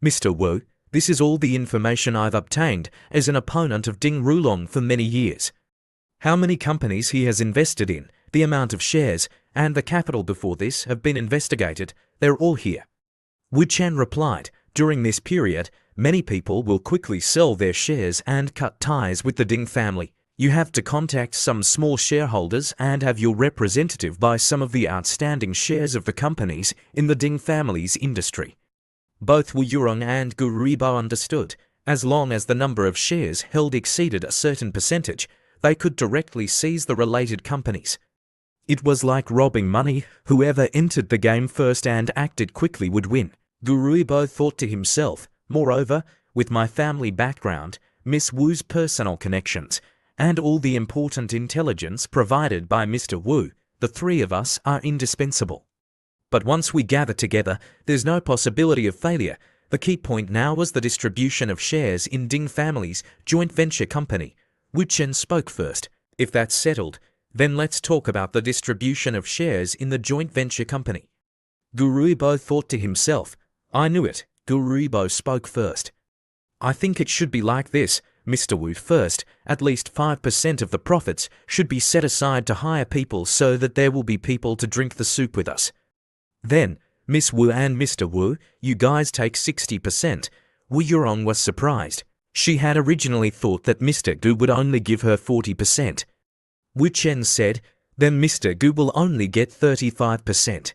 Mr. Wu, this is all the information I've obtained as an opponent of Ding Rulong for many years. How many companies he has invested in, the amount of shares, and the capital before this have been investigated, they're all here. Wu Chen replied, during this period, many people will quickly sell their shares and cut ties with the Ding family. You have to contact some small shareholders and have your representative buy some of the outstanding shares of the companies in the Ding family's industry. Both Wu Yurong and Gu Ruibo understood, as long as the number of shares held exceeded a certain percentage, they could directly seize the related companies. It was like robbing money. Whoever entered the game first and acted quickly would win. Gu Ruibo thought to himself, moreover, with my family background, Miss Wu's personal connections, and all the important intelligence provided by Mr. Wu, the three of us are indispensable. But once we gather together, there's no possibility of failure. The key point now was the distribution of shares in Ding family's joint venture company. Wu Chen spoke first. If that's settled, then let's talk about the distribution of shares in the joint venture company. Gu Ruibo thought to himself, I knew it. Gu Ruibo spoke first. I think it should be like this, Mr. Wu. First, at least 5% of the profits should be set aside to hire people so that there will be people to drink the soup with us. Then, Miss Wu and Mr. Wu, you guys take 60%. Wu Yurong was surprised. She had originally thought that Mr. Gu would only give her 40%. Wu Chen said, then Mr. Gu will only get 35%.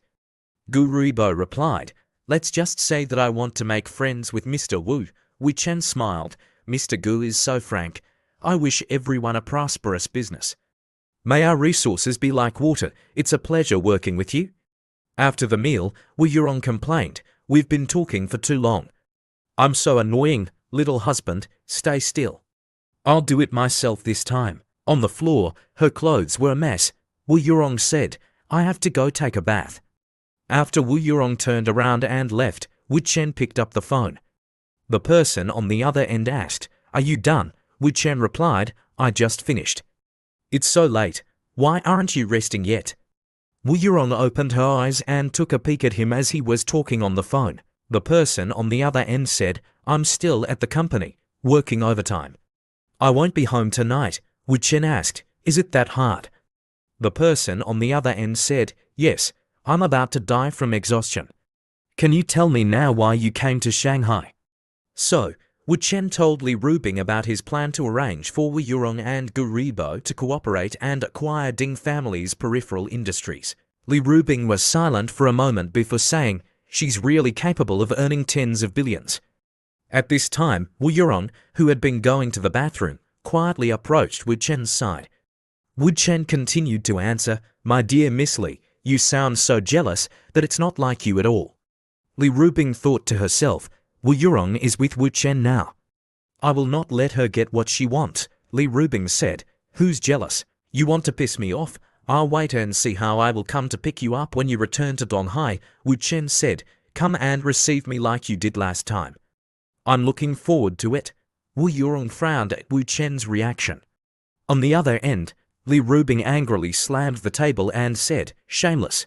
Gu Ruibo replied, let's just say that I want to make friends with Mr. Wu. Wu Chen smiled. Mr. Gu is so frank. I wish everyone a prosperous business. May our resources be like water. It's a pleasure working with you. After the meal, Wu Yurong complained, we've been talking for too long. I'm so annoying, little husband, stay still. I'll do it myself this time. On the floor, her clothes were a mess. Wu Yurong said, I have to go take a bath. After Wu Yurong turned around and left, Wu Chen picked up the phone. The person on the other end asked, are you done? Wu Chen replied, I just finished. It's so late. Why aren't you resting yet? Wu Yurong opened her eyes and took a peek at him as he was talking on the phone. The person on the other end said, I'm still at the company, working overtime. I won't be home tonight. Wu Chen asked, is it that hard? The person on the other end said, yes, I'm about to die from exhaustion. Can you tell me now why you came to Shanghai? So, Wu Chen told Li Rubing about his plan to arrange for Wu Yurong and Gu Ruibo to cooperate and acquire Ding family's peripheral industries. Li Rubing was silent for a moment before saying, she's really capable of earning tens of billions. At this time, Wu Yurong, who had been going to the bathroom, quietly approached Wu Chen's side. Wu Chen continued to answer, my dear Miss Li, you sound so jealous that it's not like you at all. Li Rubing thought to herself, Wu Yurong is with Wu Chen now. I will not let her get what she wants. Li Rubing said, who's jealous? You want to piss me off? I'll wait and see how I will come to pick you up when you return to Donghai. Wu Chen said, come and receive me like you did last time. I'm looking forward to it. Wu Yurong frowned at Wu Chen's reaction. On the other end, Li Rubing angrily slammed the table and said, shameless.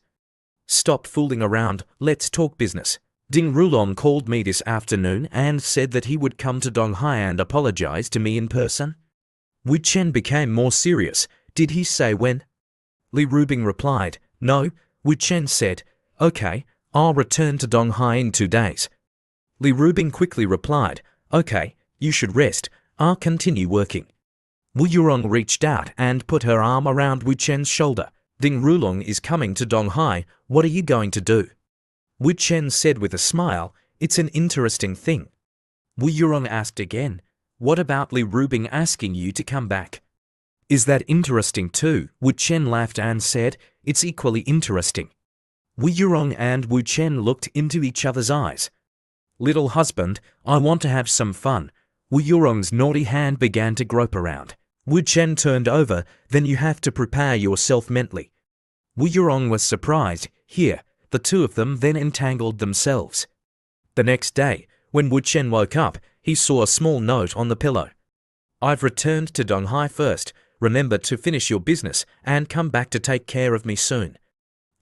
Stop fooling around, let's talk business. Ding Rulong called me this afternoon and said that he would come to Donghai and apologize to me in person. Wu Chen became more serious. Did he say when? Li Rubing replied, no. Wu Chen said, okay, I'll return to Donghai in 2 days. Li Rubing quickly replied, okay, you should rest, I'll continue working. Wu Yurong reached out and put her arm around Wu Chen's shoulder. Ding Rulong is coming to Donghai, what are you going to do? Wu Chen said with a smile, it's an interesting thing. Wu Yurong asked again, what about Li Rubing asking you to come back? Is that interesting too? Wu Chen laughed and said, it's equally interesting. Wu Yurong and Wu Chen looked into each other's eyes. Little husband, I want to have some fun. Wu Yurong's naughty hand began to grope around. Wu Chen turned over, then you have to prepare yourself mentally. Wu Yurong was surprised. Here, the two of them then entangled themselves. The next day, when Wu Chen woke up, he saw a small note on the pillow. I've returned to Donghai first. Remember to finish your business and come back to take care of me soon.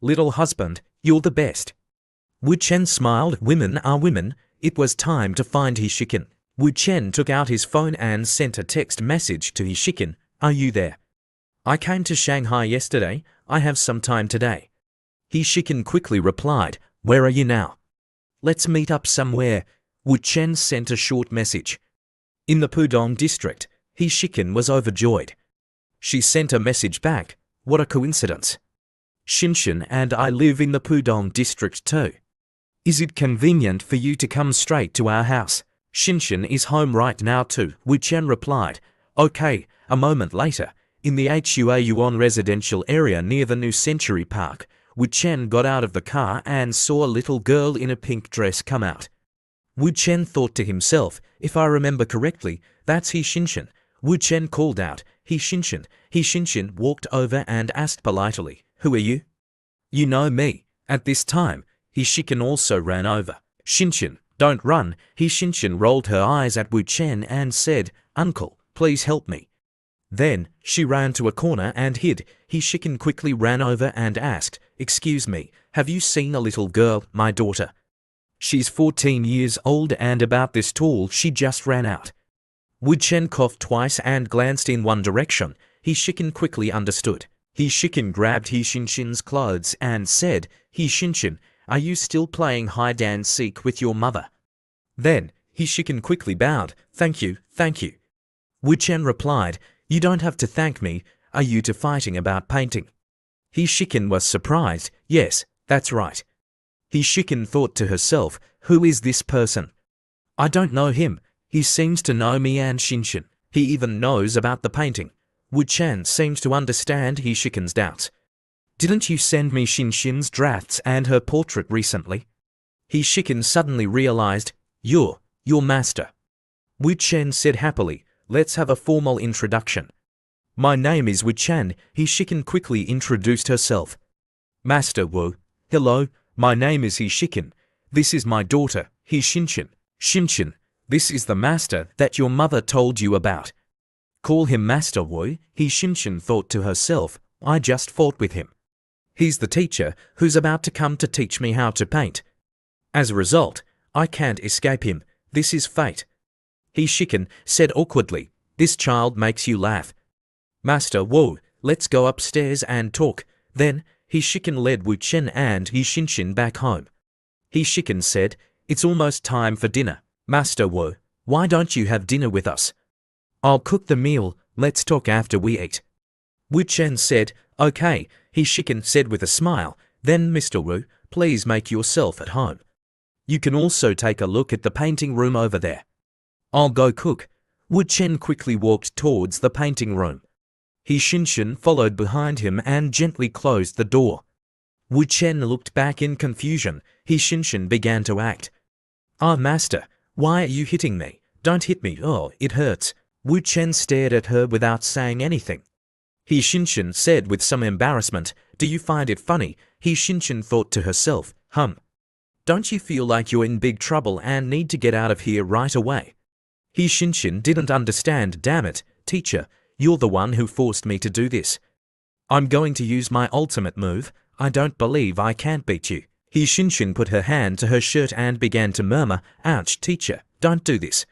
Little husband, you're the best. Wu Chen smiled. Women are women. It was time to find Hishikin. Wu Chen took out his phone and sent a text message to Hishikin. Are you there? I came to Shanghai yesterday. I have some time today. Hishikin quickly replied, Where are you now? Let's meet up somewhere. Wu Chen sent a short message. In the Pudong district, Hishikin was overjoyed. She sent a message back. What a coincidence. Shinshin and I live in the Pudong district too. Is it convenient for you to come straight to our house? Shinshin is home right now too, Wu Chen replied. Okay. A moment later, in the Huayuan residential area near the New Century Park, Wu Chen got out of the car and saw a little girl in a pink dress come out. Wu Chen thought to himself, if I remember correctly, that's Hishinshin. Wu Chen called out, Hishinshin. Hishinshin walked over and asked politely, Who are you? You know me. At this time, Hishikin also ran over. Shinshin, don't run. Hishinshin rolled her eyes at Wu Chen and said, Uncle, please help me. Then, she ran to a corner and hid. Hishikin quickly ran over and asked, Excuse me, have you seen a little girl, my daughter? She's 14 years old and about this tall. She just ran out. Wu Chen coughed twice and glanced in one direction. Hishikin quickly understood. Hishikin grabbed Hishinshin's clothes and said, Hishinshin, are you still playing hide and seek with your mother? Then, Hishikin quickly bowed. Thank you, thank you. Wu Chen replied, You don't have to thank me. Are you two fighting about painting? Hishikin was surprised. Yes, that's right. Hishikin thought to herself, Who is this person? I don't know him. He seems to know me and Shinshin. He even knows about the painting. Wu Chen seemed to understand Hishikin's doubts. Didn't you send me Shinshin's drafts and her portrait recently? Hishikin suddenly realized, You're master. Wu Chen said happily, Let's have a formal introduction. My name is Wu Chen. Hishikin quickly introduced herself. Master Wu. Hello, my name is Hishikin. This is my daughter, Hishinshin. Shinshin, this is the master that your mother told you about. Call him Master Wu. Hishinshin thought to herself, I just fought with him. He's the teacher who's about to come to teach me how to paint. As a result, I can't escape him. This is fate. Hishikin said awkwardly, This child makes you laugh. Master Wu, let's go upstairs and talk. Then, Hishikin led Wu Chen and Hishinshin back home. Hishikin said, It's almost time for dinner. Master Wu, why don't you have dinner with us? I'll cook the meal. Let's talk after we eat. Wu Chen said, Okay. Hishikin said with a smile, Then Mr. Wu, please make yourself at home. You can also take a look at the painting room over there. I'll go cook. Wu Chen quickly walked towards the painting room. Hishinshin followed behind him and gently closed the door. Wu Chen looked back in confusion. Hishinshin began to act. Ah, master, why are you hitting me? Don't hit me. Oh, it hurts. Wu Chen stared at her without saying anything. Hishinshin said with some embarrassment, Do you find it funny? Hishinshin thought to herself, Don't you feel like you're in big trouble and need to get out of here right away? Hishinshin didn't understand. Damn it, teacher, you're the one who forced me to do this. I'm going to use my ultimate move. I don't believe I can't beat you. Hishinshin put her hand to her shirt and began to murmur, Ouch, teacher, don't do this.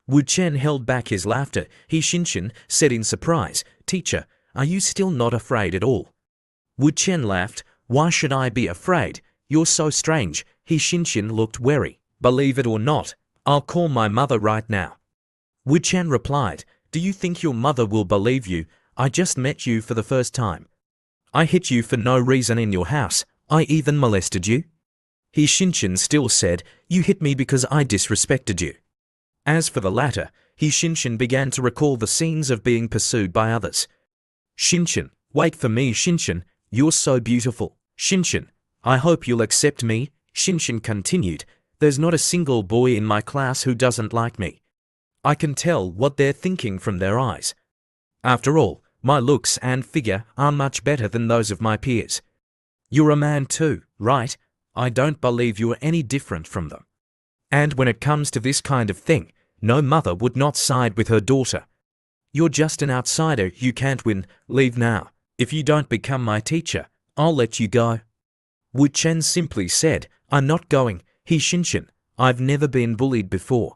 Wu Chen held back his laughter. Hishinshin said in surprise, Teacher, are you still not afraid at all? Wu Chen laughed. Why should I be afraid? You're so strange. Hishinshin looked wary. Believe it or not, I'll call my mother right now. Wu Chen replied, Do you think your mother will believe you? I just met you for the first time. I hit you for no reason in your house. I even molested you. Hishinshin still said, You hit me because I disrespected you. As for the latter, Hishinshin began to recall the scenes of being pursued by others. Shinshin, wait for me. Shinshin, you're so beautiful. Shinshin, I hope you'll accept me. Shinshin continued, There's not a single boy in my class who doesn't like me. I can tell what they're thinking from their eyes. After all, my looks and figure are much better than those of my peers. You're a man too, right? I don't believe you're any different from them. And when it comes to this kind of thing, no mother would not side with her daughter. You're just an outsider. You can't win. Leave now. If you don't become my teacher, I'll let you go. Wu Chen simply said, I'm not going. Hishinshin, I've never been bullied before.